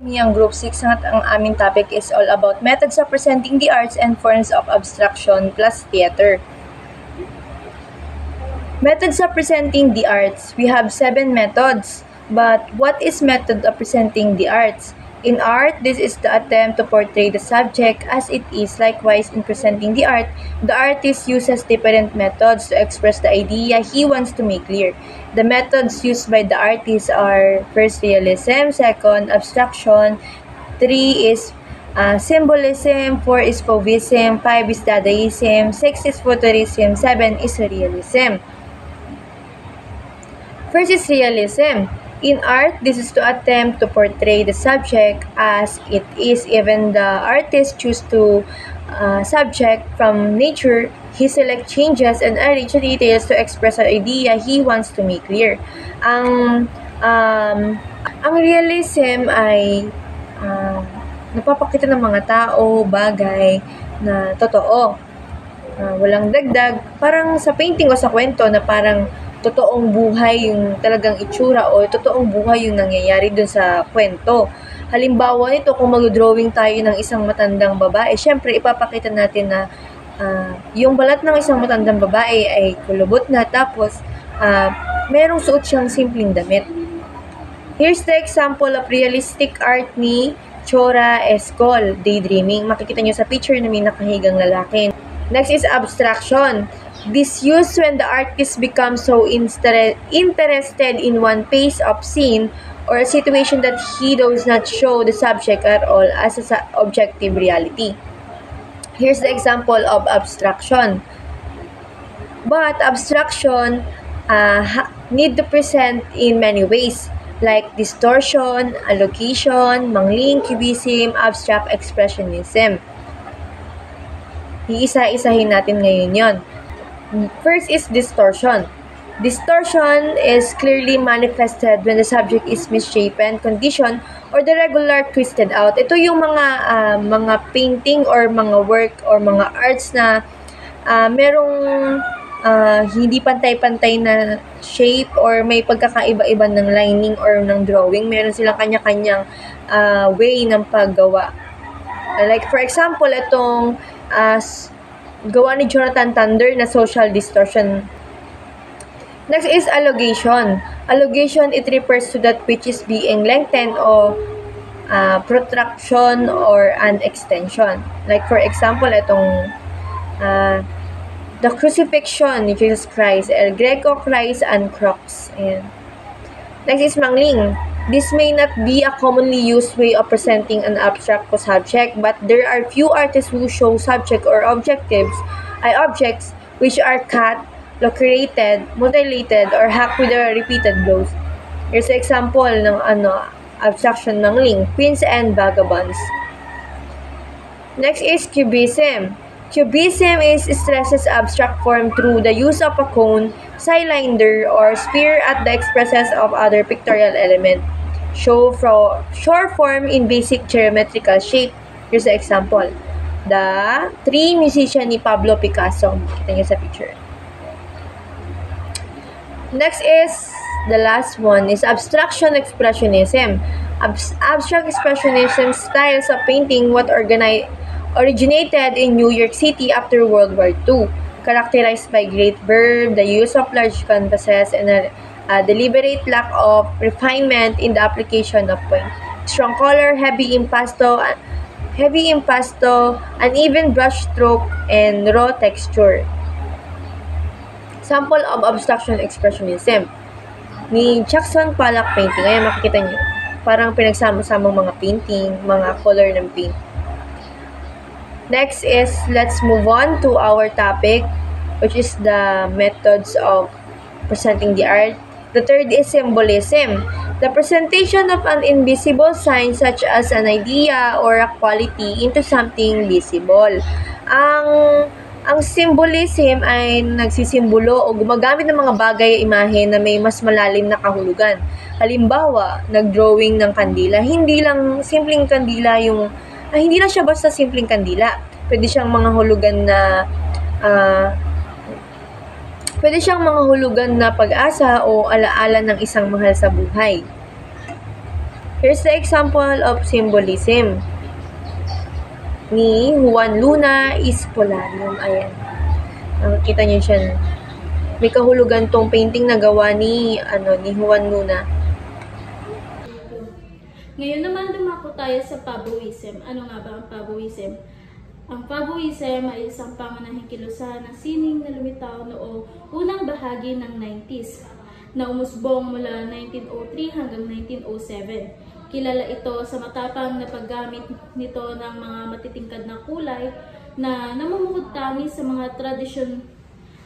Ang Group 6 at ang aming topic is all about methods of presenting the arts and forms of abstraction plus theater. Methods of presenting the arts. We have 7 methods. But what is method of presenting the arts? In art, this is the attempt to portray the subject as it is. Likewise, in presenting the art, the artist uses different methods to express the idea he wants to make clear. The methods used by the artist are first realism, second abstraction, 3 is symbolism, 4 is fauvism, 5 is dadaism, 6 is futurism, 7 is realism. First is realism. In art, this is to attempt to portray the subject as it is. Even the artist choose to subject from nature, he select changes and arrange details to express an idea he wants to make clear. Ang realism ay napapakita ng mga tao, bagay na totoo. Walang dagdag. Parang sa painting o sa kwento na parang totoong buhay yung talagang itsura o totoong buhay yung nangyayari dun sa kwento. Halimbawa nito, kung mag-drawing tayo ng isang matandang babae, syempre ipapakita natin na yung balat ng isang matandang babae ay kulubot na, tapos merong suot siyang simpleng damit. Here's the example of realistic art ni Chora Escol, Daydreaming. Makikita nyo sa picture na may nakahigang lalaki. Next is abstraction. This used when the artist becomes so interested in one phase of scene or a situation that he does not show the subject at all as an objective reality. Here's the example of abstraction. But abstraction need to present in many ways, like distortion, allocation, mangling, cubism, abstract expressionism. Iisa-isahin natin ngayon yon. First is distortion. Distortion is clearly manifested when the subject is misshapen, conditioned, or the regular twisted out. Ito yung mga painting or mga work or mga arts na merong hindi pantay-pantay na shape or may pagkakaiba-iba ng lining or ng drawing. Meron silang kanya-kanyang way ng paggawa. Like for example, itong gawa ni Jonathan Thunder na social distortion. Next is allegation. Allegation, it refers to that which is being lengthened or protraction or an extension. Like for example, itong the crucifixion ni Jesus Christ, El Greco, Christ, and Crux. Ayan. Next is mangling. This may not be a commonly used way of presenting an abstract subject, but there are few artists who show subject or objects which are cut, lacerated, mutilated, or hacked with repeated blows. Here's an example ng abstraction mangling, Queens and Vagabonds. Next is cubism. Cubism stresses abstract form through the use of a cone, cylinder, or sphere at the expresses of other pictorial element. Show form in basic geometrical shape. Here's the example. The Three Musician ni Pablo Picasso. Kita nyo sa picture. Next is, the last one is abstraction expressionism. Abstract expressionism styles of painting what originated in New York City after World War II, characterized by great verve, the use of large canvases, and a deliberate lack of refinement in the application of point. Strong color, heavy impasto, uneven brush stroke, and raw texture. Sample of abstraction expressionism ni Jackson Pollock painting. Ayan, makikita niyo. Parang pinagsama-samang mga painting, mga color ng paint. Next is, let's move on to our topic, which is the methods of presenting the art. The third is symbolism. The presentation of an invisible sign such as an idea or a quality into something visible. Ang symbolism ay nagsisimbolo o gumagamit ng mga bagay o imahe na may mas malalim na kahulugan. Halimbawa, nag-drawing ng kandila. Hindi lang simpleng kandila hindi lang siya basta simpleng kandila. Pwede siyang mga hulugan na pag-asa o alaala ng isang mahal sa buhay. Here's the example of symbolism ni Juan Luna Espolarium. Ayan. Nakikita niyo siya. May kahulugan tong painting na gawa ni Juan Luna. Ngayon naman dumako tayo sa Fauboism. Ano nga ba ang Fauboism? Ang Fauboism ay isang pangunahing kilusan ng sining na lumitaw noong unang bahagi ng 90s na umusbong mula 1903 hanggang 1907. Kilala ito sa matapang na paggamit nito ng mga matitingkad na kulay na namumukod-tangi sa mga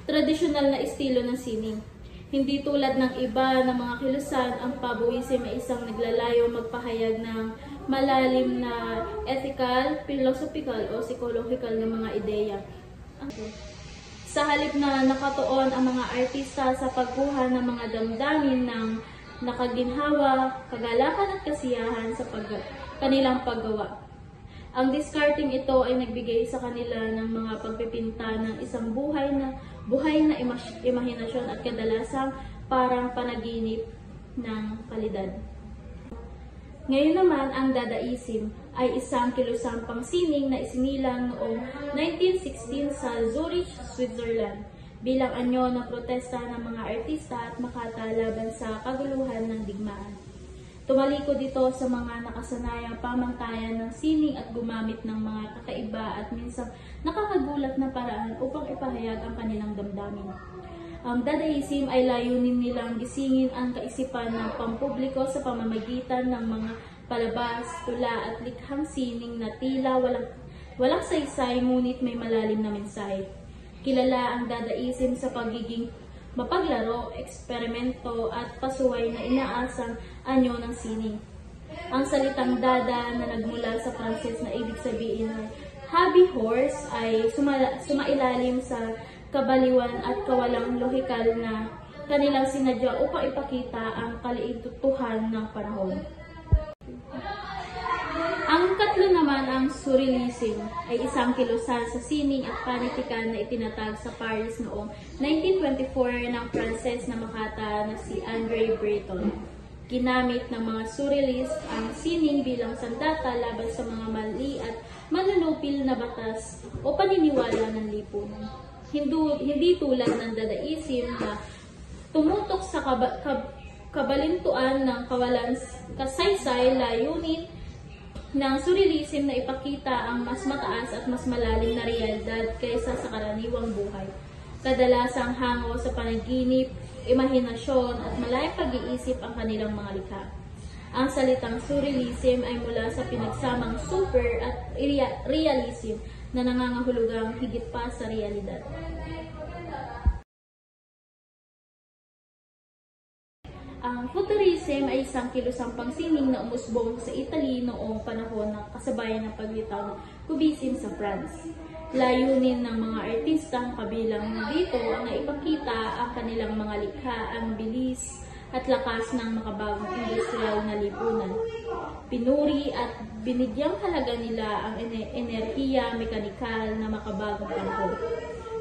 tradisyonal na estilo ng sining. Hindi tulad ng iba na mga kilusan, ang Fauboism ay isang naglalayo magpahayag ng malalim na ethical, philosophical o psychological na mga ideya. Sa halip na nakatuon ang mga artista sa pagkuha ng mga damdamin ng nakaginhawa, kagalakan at kasiyahan sa kanilang paggawa. Ang discarding ito ay nagbigay sa kanila ng mga pagpipinta ng isang buhay na imahinasyon at kadalasang parang panaginip ng kalidad. Ngayon naman, ang Dadaism ay isang kilusang pangsining na isinilang noong 1916 sa Zurich, Switzerland bilang anyo ng protesta ng mga artista at makata laban sa kaguluhan ng digmaan. Tumalikod ito sa mga nakasanayang pamantayan ng sining at gumamit ng mga kakaiba at minsan nakakagulat na paraan upang ipahayag ang kanilang damdamin. Ang Dadaism ay layunin nilang gisingin ang kaisipan ng pampubliko sa pamamagitan ng mga palabas, tula at likhang sining na tila walang saysay ngunit may malalim na mensahe. Kilala ang Dadaism sa pagiging mapaglaro, eksperimento at pasuway na inaasang anyo ng sining. Ang salitang dada na nagmula sa Pranses na ibig sabihin ay hobby horse ay sumailalim sa kabaliwan at kawalang lohikal na kanilang sinadya upang ipakita ang kaliitutuhan ng panahon. Ang katlo naman, ang Surrealism, ay isang kilusan sa sining at panitikan na itinatag sa Paris noong 1924 ng Pranses na makata na si André Breton. Ginamit ng mga Surrealist ang sining bilang sandata laban sa mga mali at manunupil na batas o paniniwala ng lipunan. Hindi tulad ng Dadaism na tumutok sa kabalintuan ng kawalan kasaysay, layunin ng Surrealism na ipakita ang mas mataas at mas malalim na realidad kaysa sa karaniwang buhay. Kadalasang hango sa panaginip, imahinasyon at malayang pag-iisip ang kanilang mga likha. Ang salitang Surrealism ay mula sa pinagsamang super at realism na nangangahulugang higit pa sa realidad. Ang Futurism ay isang kilusang pangsining na umusbong sa Italy noong panahon ng kasabayan ng paglitaw ng Cubism sa France. Layunin ng mga artistang kabilang dito ang naipakita ang kanilang mga likha, ang bilis at lakas ng makabagong industrial na lipunan. Pinuri at binigyang halaga nila ang enerhiya mekanikal na makabagong panahon.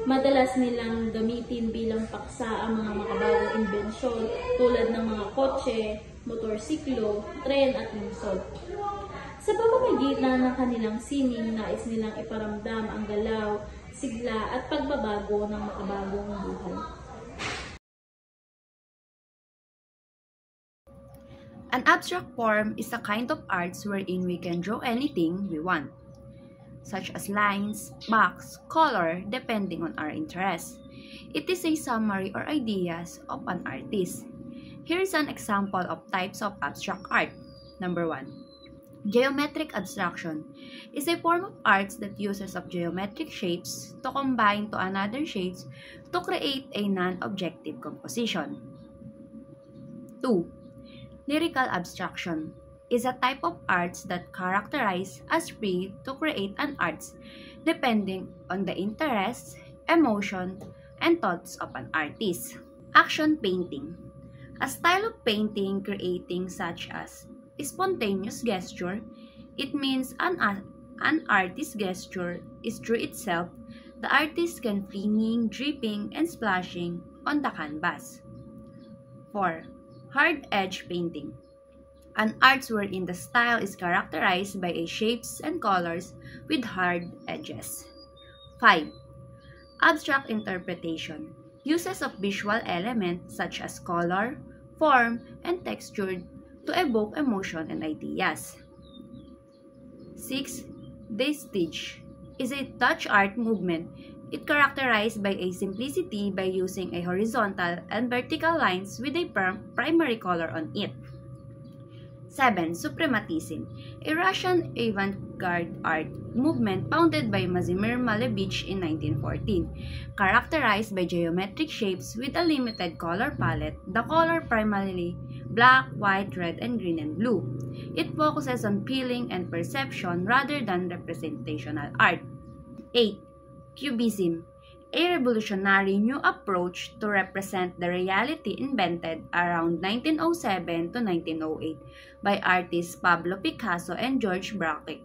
Madalas nilang gamitin bilang paksa ang mga makabagong imbensyon tulad ng mga kotse, motorsiklo, tren at lungsod. Sa pamamagitan ng kanilang sining, nais nilang iparamdam ang galaw, sigla at pagbabago ng makabagong buhay. An abstract form is a kind of arts wherein we can draw anything we want, such as lines, box, color, depending on our interest. It is a summary or ideas of an artist. Here is an example of types of abstract art. Number 1. Geometric abstraction is a form of arts that uses of geometric shapes to combine to another shapes to create a non-objective composition. 2. Lyrical abstraction is a type of arts that characterize as free to create an arts depending on the interests, emotion, and thoughts of an artist. Action painting, a style of painting creating such as spontaneous gesture. It means an artist's gesture is through itself. The artist can flinging, dripping, and splashing on the canvas. 4. Hard edge painting, An arts wherein the style is characterized by a shapes and colors with hard edges. 5. Abstract interpretation. Uses of visual elements such as color, form, and texture to evoke emotion and ideas. 6. Vestige is a touch art movement. It characterized by a simplicity by using a horizontal and vertical lines with a primary color on it. 7. Suprematism, a Russian avant-garde art movement founded by Mazimir Malevich in 1914, characterized by geometric shapes with a limited color palette, the color primarily black, white, red, and green and blue. It focuses on feeling and perception rather than representational art. 8. Cubism, a revolutionary new approach to represent the reality invented around 1907 to 1908 by artists Pablo Picasso and George Braque.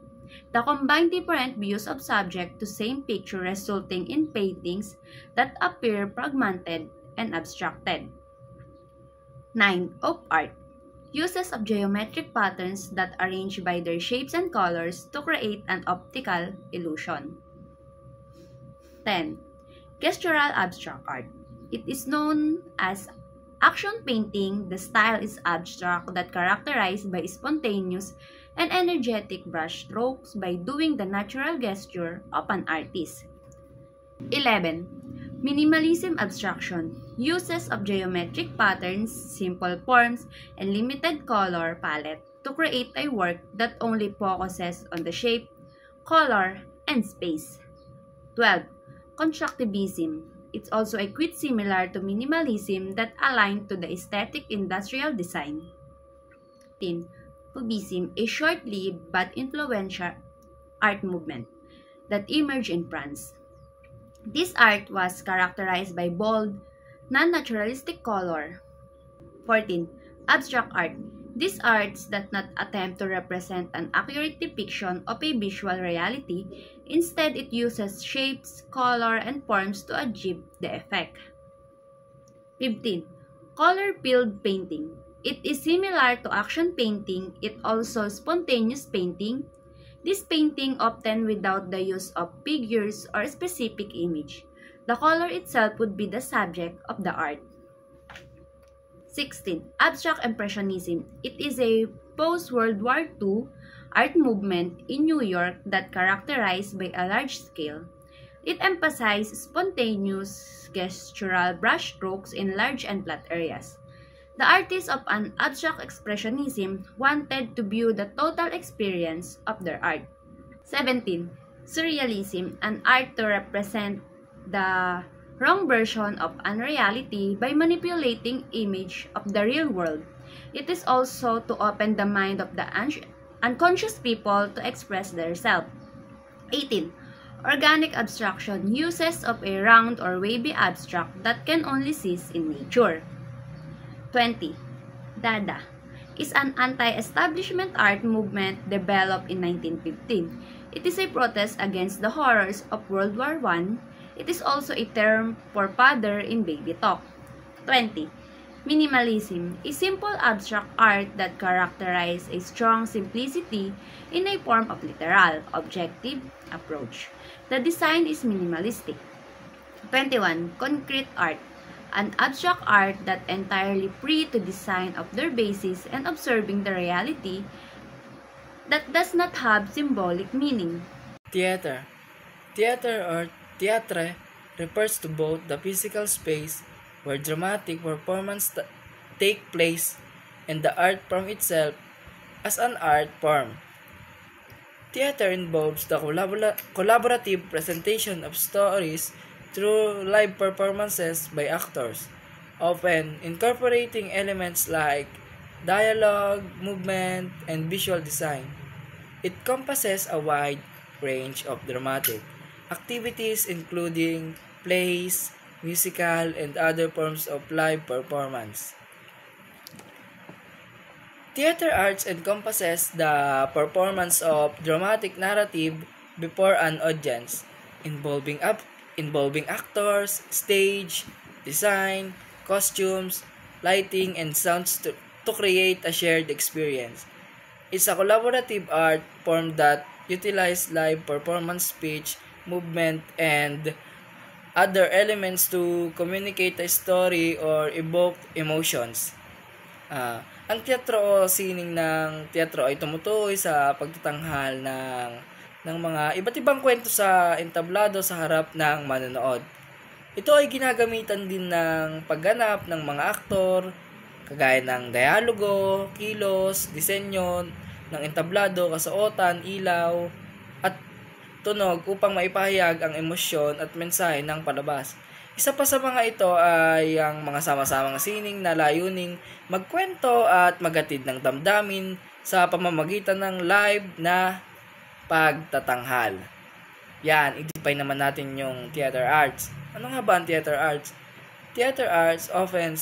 The combined different views of subject to same picture resulting in paintings that appear fragmented and abstracted. 9. Op art, uses of geometric patterns that arrange by their shapes and colors to create an optical illusion. 10. Gestural abstract art. It is known as action painting. The style is abstract that characterized by spontaneous and energetic brush strokes by doing the natural gesture of an artist. 11. Minimalism abstraction. Uses of geometric patterns, simple forms, and limited color palette to create a work that only focuses on the shape, color, and space. 12. Constructivism. It's also a quite similar to minimalism that aligned to the aesthetic industrial design. 13. Cubism, a short-lived but influential art movement that emerged in France. This art was characterized by bold, non-naturalistic color. 14. Abstract art. These arts that not attempt to represent an accurate depiction of a visual reality. Instead, it uses shapes, color, and forms to achieve the effect. 15. Color-filled painting. It is similar to action painting. It also spontaneous painting. This painting often without the use of figures or specific image. The color itself would be the subject of the art. 16. Abstract Impressionism. It is a post-World War II art movement in New York that characterized by a large scale. It emphasized spontaneous gestural brushstrokes in large and flat areas. The artists of an abstract expressionism wanted to view the total experience of their art. 17. Surrealism, an art to represent the wrong version of unreality by manipulating image of the real world. It is also to open the mind of the unconscious people to express themselves. 18. Organic abstraction, uses of a round or wavy abstract that can only exist in nature. 20. Dada is an anti-establishment art movement developed in 1915. It is a protest against the horrors of World War I. It is also a term for father in baby talk. 20. Minimalism is simple abstract art that characterizes a strong simplicity in a form of literal, objective approach. The design is minimalistic. 21. Concrete art, an abstract art that entirely free to design of their basis and observing the reality that does not have symbolic meaning. Theater. Theater or theatre refers to both the physical space where dramatic performance take place and the art form itself as an art form. Theater involves the collaborative presentation of stories through live performances by actors, often incorporating elements like dialogue, movement, and visual design. It encompasses a wide range of dramatic activities including plays, musical, and other forms of live performance. Theater arts encompasses the performance of dramatic narrative before an audience, involving actors, stage, design, costumes, lighting, and to create a shared experience. It's a collaborative art form that utilizes live performance, speech, movement, and other elements to communicate a story or evoke emotions. Ang teatro o sining ng teatro ay tumutukoy sa pagtatanghal ng mga iba't ibang kwento sa entablado sa harap ng manonood. Ito ay ginagamitan din ng pagganap ng mga aktor, kagaya ng dialogo, kilos, disenyo ng entablado, kasuotan, ilaw, at tunog upang maipahayag ang emosyon at mensahe ng palabas. Isa pa sa mga ito ay ang mga sama-samang sining na layuning magkwento at maghatid ng damdamin sa pamamagitan ng live na pagtatanghal. Yan, i-define naman natin yung theater arts. Ano nga ba ang theater arts? Theater arts often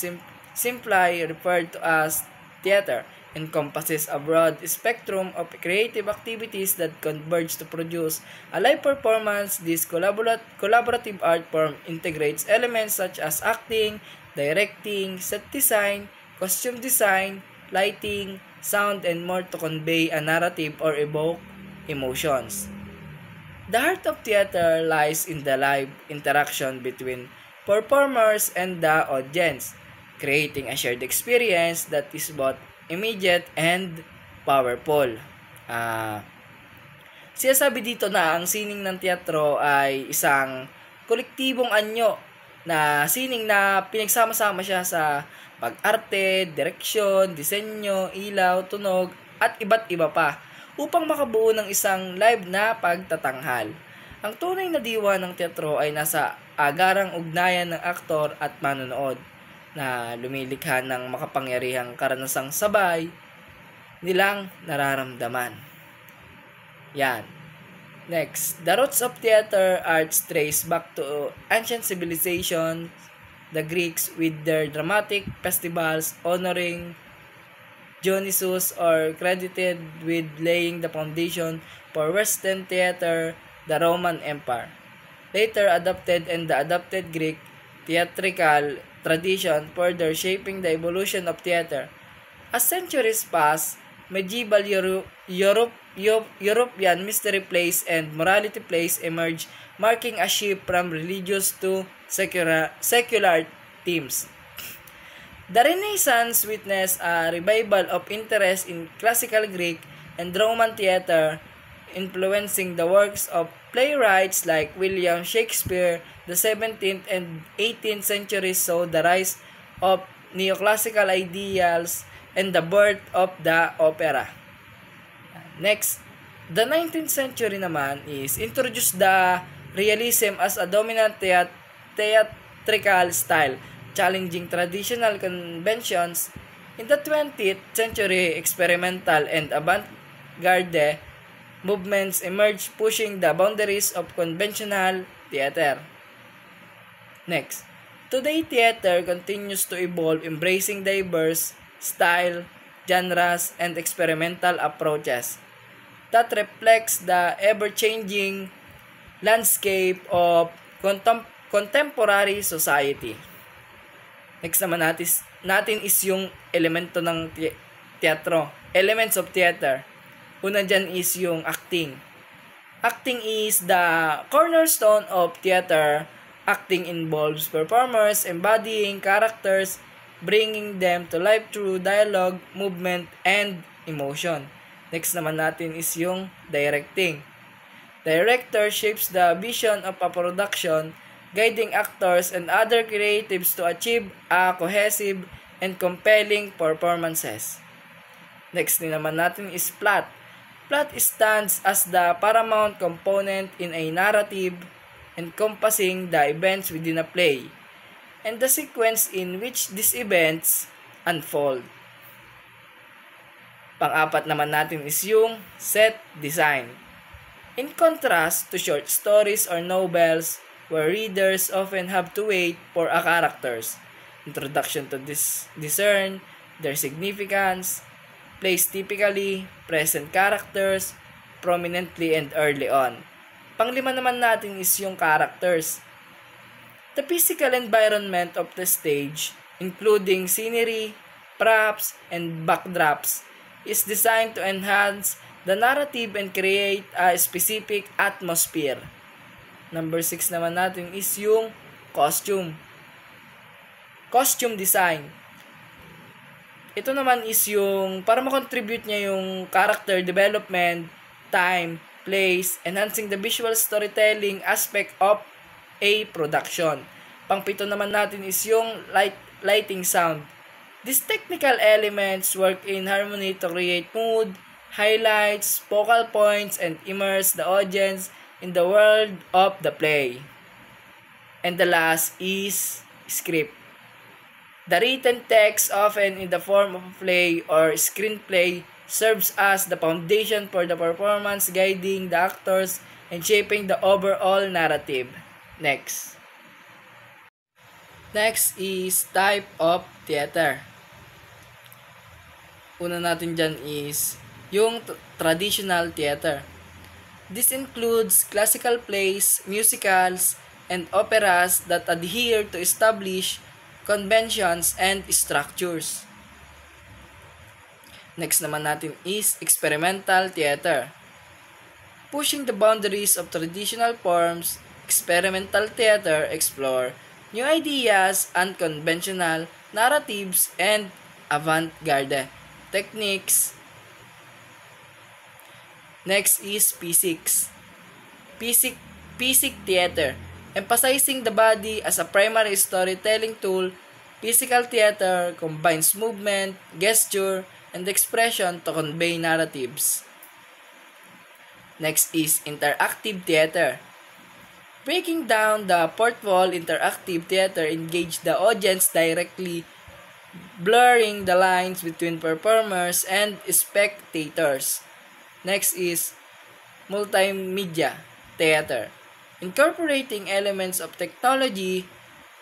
simply referred to as theater encompasses a broad spectrum of creative activities that converge to produce a live performance. This collaborative art form integrates elements such as acting, directing, set design, costume design, lighting, sound, and more to convey a narrative or evoke emotions. The heart of theater lies in the live interaction between performers and the audience, creating a shared experience that is both immediate and powerful. Sinasabi dito na ang sining ng teatro ay isang kolektibong anyo na sining na pinagsama-sama siya sa pag-arte, direksyon, disenyo, ilaw, tunog, at iba't iba pa upang makabuo ng isang live na pagtatanghal. Ang tunay na diwa ng teatro ay nasa agarang ugnayan ng aktor at manonood na lumilikha ng makapangyarihang karanasang sabay nilang nararamdaman. Yan. Next, the roots of theater arts trace back to ancient civilization, the Greeks with their dramatic festivals honoring Dionysus are credited with laying the foundation for Western theater, the Roman Empire. Later adopted and the adopted Greek theatrical tradition further shaping the evolution of theater. As centuries pass, medieval European mystery plays and morality plays emerge, marking a shift from religious to secular themes. The Renaissance witnessed a revival of interest in classical Greek and Roman theater, influencing the works of playwrights like William Shakespeare. The 17th and 18th centuries saw the rise of neoclassical ideals and the birth of the opera. Next, the 19th century naman is introduced the realism as a dominant theatrical style, challenging traditional conventions. In the 20th century, experimental and avant-garde movements emerged, pushing the boundaries of conventional theater. Next, today theater continues to evolve, embracing diverse style, genres, and experimental approaches that reflects the ever-changing landscape of contemporary society. Next naman natin is yung elemento ng teatro. Elements of theater. Una dyan is yung acting. Acting is the cornerstone of theater. Acting involves performers embodying characters, bringing them to life through dialogue, movement, and emotion. Next naman natin is yung directing. Director shapes the vision of a production, guiding actors and other creatives to achieve a cohesive and compelling performances. Next din naman natin is plot. Plot stands as the paramount component in a narrative, encompassing the events within a play and the sequence in which these events unfold. Pang-apat naman natin is yung set design. In contrast to short stories or novels where readers often have to wait for a character's introduction to discern their significance, plays typically present characters prominently and early on. Panglima naman natin is yung characters. The physical environment of the stage, including scenery, props, and backdrops is designed to enhance the narrative and create a specific atmosphere. Number 6 naman natin is yung costume. Costume design. Ito naman is yung para makontribute niya yung character development, time, place, enhancing the visual storytelling aspect of a production. Pang-pito naman natin is yung lighting sound. These technical elements work in harmony to create mood, highlights, focal points, and immerse the audience in the world of the play. And the last is script. The written text, often in the form of a play or screenplay, serves as the foundation for the performance, guiding the actors and shaping the overall narrative. Next is type of theater. Una natin dyan is yung traditional theater. This includes classical plays, musicals, and operas that adhere to established conventions and structures. Next naman natin is experimental theater. Pushing the boundaries of traditional forms, experimental theater explore new ideas, unconventional narratives, and avant-garde techniques. Next is P6. P6 theater. Emphasizing the body as a primary storytelling tool, physical theater combines movement, gesture, and expression to convey narratives. Next is interactive theater. Breaking down the fourth wall, interactive theater engage the audience directly, blurring the lines between performers and spectators. Next is multimedia theater. Incorporating elements of technology,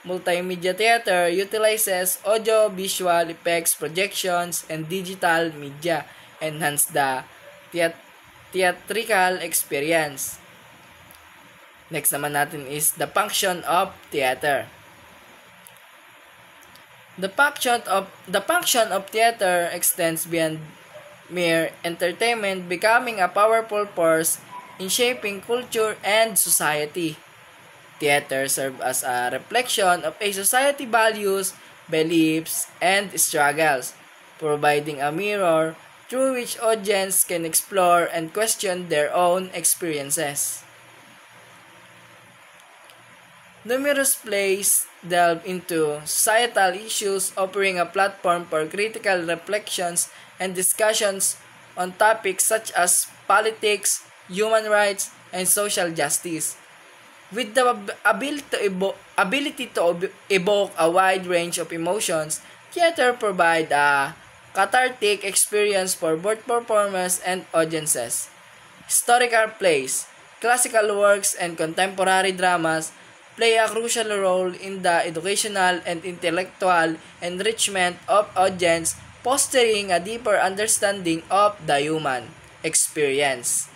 multimedia theater utilizes audio, visual effects, projections, and digital media, enhance the theatrical experience. Next naman natin is the function of theater. The function of theater extends beyond mere entertainment, becoming a powerful force in shaping culture and society. Theater serves as a reflection of a society values, beliefs, and struggles, providing a mirror through which audience can explore and question their own experiences. Numerous plays delve into societal issues, offering a platform for critical reflections and discussions on topics such as politics, human rights, and social justice. With the ability to evoke a wide range of emotions, theater provides a cathartic experience for both performers and audiences. Historical plays, classical works, and contemporary dramas play a crucial role in the educational and intellectual enrichment of audience, fostering a deeper understanding of the human experience.